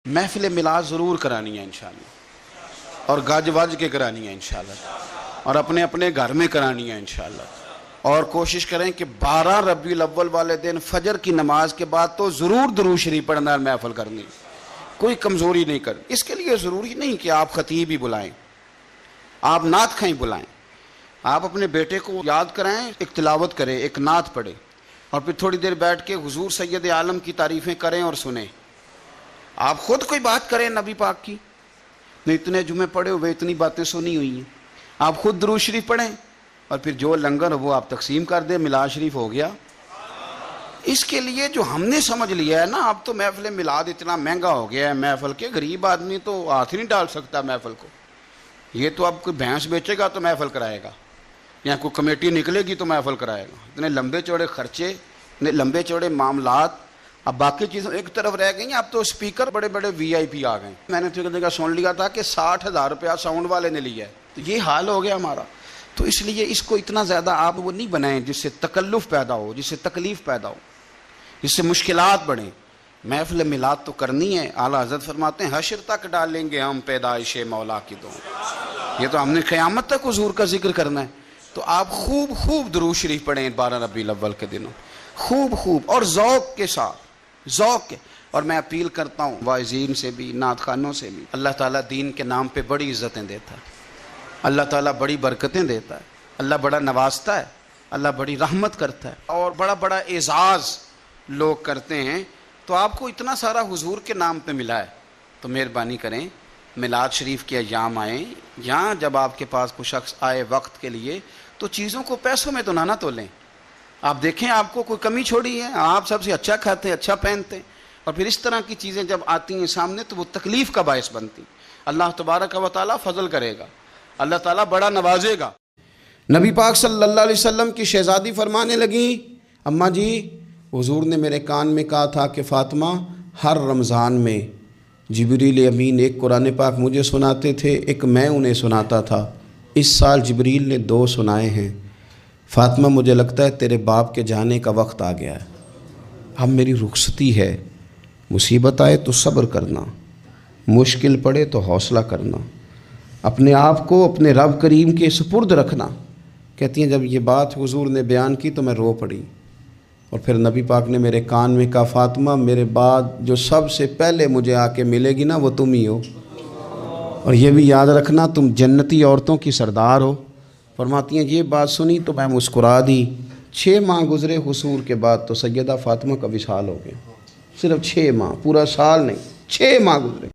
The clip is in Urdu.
محفل میلاد ضرور کرانی ہے انشاءاللہ، اور گج وج کے کرانی ہے انشاءاللہ، اور اپنے اپنے گھر میں کرانی ہے انشاءاللہ، اور کوشش کریں کہ 12 ربیع الاول والے دن فجر کی نماز کے بعد تو ضرور درود شریف پڑھنا ہے، محفل کرنی، کوئی کمزوری نہیں کرنی۔ اس کے لیے ضروری نہیں کہ آپ خطیب ہی بلائیں، آپ نعت خواں بلائیں، آپ اپنے بیٹے کو یاد کرائیں، ایک تلاوت کرے، ایک نعت پڑھے، اور پھر تھوڑی دیر بیٹھ کے حضور سید عالم کی تعریفیں کریں اور سنیں۔ آپ خود کوئی بات کریں نبی پاک کی، نہیں اتنے جمعے پڑھے ہوئے، اتنی باتیں سنی ہوئی ہیں، آپ خود درود شریف پڑھیں، اور پھر جو لنگر وہ آپ تقسیم کر دیں، میلاد شریف ہو گیا۔ اس کے لیے جو ہم نے سمجھ لیا ہے نا، اب تو محفل میلاد اتنا مہنگا ہو گیا ہے، محفل کے غریب آدمی تو ہاتھ نہیں ڈال سکتا محفل کو، یہ تو اب کوئی بھینس بیچے گا تو محفل کرائے گا، یا کوئی کمیٹی نکلے گی تو محفل کرائے گا، اتنے لمبے چوڑے خرچے، اتنے لمبے چوڑے معاملات۔ اب باقی چیزیں ایک طرف رہ گئی ہیں، اب تو اسپیکر بڑے بڑے وی آئی پی آ گئے۔ میں نے تو ایک جگہ سن لیا تھا کہ 60,000 روپیہ ساؤنڈ والے نے لیا ہے، تو یہ حال ہو گیا ہمارا۔ تو اس لیے اس کو اتنا زیادہ آپ وہ نہیں بنائیں جس سے تکلف پیدا ہو، جس سے تکلیف پیدا ہو، جس سے مشکلات بڑھیں۔ محفل میلاد تو کرنی ہے، اعلیٰ حضرت فرماتے ہیں حشر تک ڈالیں گے ہم پیدائش مولا کی دو، یہ تو ہم نے قیامت تک حضور کا ذکر کرنا ہے۔ تو آپ خوب خوب درود شریف پڑھیں 12 ربیع الاول کے دنوں، خوب خوب اور ذوق کے ساتھ، ذوق کے۔ اور میں اپیل کرتا ہوں واعظین سے بھی، نعت خوانوں سے بھی، اللہ تعالیٰ دین کے نام پہ بڑی عزتیں دیتا ہے، اللہ تعالیٰ بڑی برکتیں دیتا ہے، اللہ بڑا نوازتا ہے، اللہ بڑی رحمت کرتا ہے، اور بڑا بڑا اعزاز لوگ کرتے ہیں۔ تو آپ کو اتنا سارا حضور کے نام پہ ملا ہے، تو مہربانی کریں میلاد شریف کے ایام آئیں، یہاں جب آپ کے پاس کوئی شخص آئے وقت کے لیے تو چیزوں کو پیسوں میں تو نہ تولیں۔ آپ دیکھیں آپ کو کوئی کمی چھوڑی ہے، آپ سب سے اچھا کھاتے ہیں، اچھا پہنتے ہیں، اور پھر اس طرح کی چیزیں جب آتی ہیں سامنے تو وہ تکلیف کا باعث بنتی۔ اللہ تبارک و تعالیٰ فضل کرے گا، اللہ تعالیٰ بڑا نوازے گا۔ نبی پاک صلی اللہ علیہ وسلم کی شہزادی فرمانے لگی، اماں جی حضور نے میرے کان میں کہا تھا کہ فاطمہ ہر رمضان میں جبریل امین ایک قرآن پاک مجھے سناتے تھے، ایک میں انہیں سناتا تھا، اس سال جبریل نے 2 سنائے ہیں۔ فاطمہ مجھے لگتا ہے تیرے باپ کے جانے کا وقت آ گیا ہے، اب میری رخصتی ہے، مصیبت آئے تو صبر کرنا، مشکل پڑے تو حوصلہ کرنا، اپنے آپ کو اپنے رب کریم کے سپرد رکھنا۔ کہتی ہیں جب یہ بات حضور نے بیان کی تو میں رو پڑی، اور پھر نبی پاک نے میرے کان میں کہا فاطمہ میرے بعد جو سب سے پہلے مجھے آ کے ملے گی نا وہ تم ہی ہو، اور یہ بھی یاد رکھنا تم جنتی عورتوں کی سردار ہو۔ فرماتی ہیں یہ بات سنی تو میں مسکرا دی۔ 6 ماہ گزرے حصول کے بعد تو سیدہ فاطمہ کا وصال ہو گیا، صرف 6 ماہ، پورا سال نہیں، 6 ماہ گزرے۔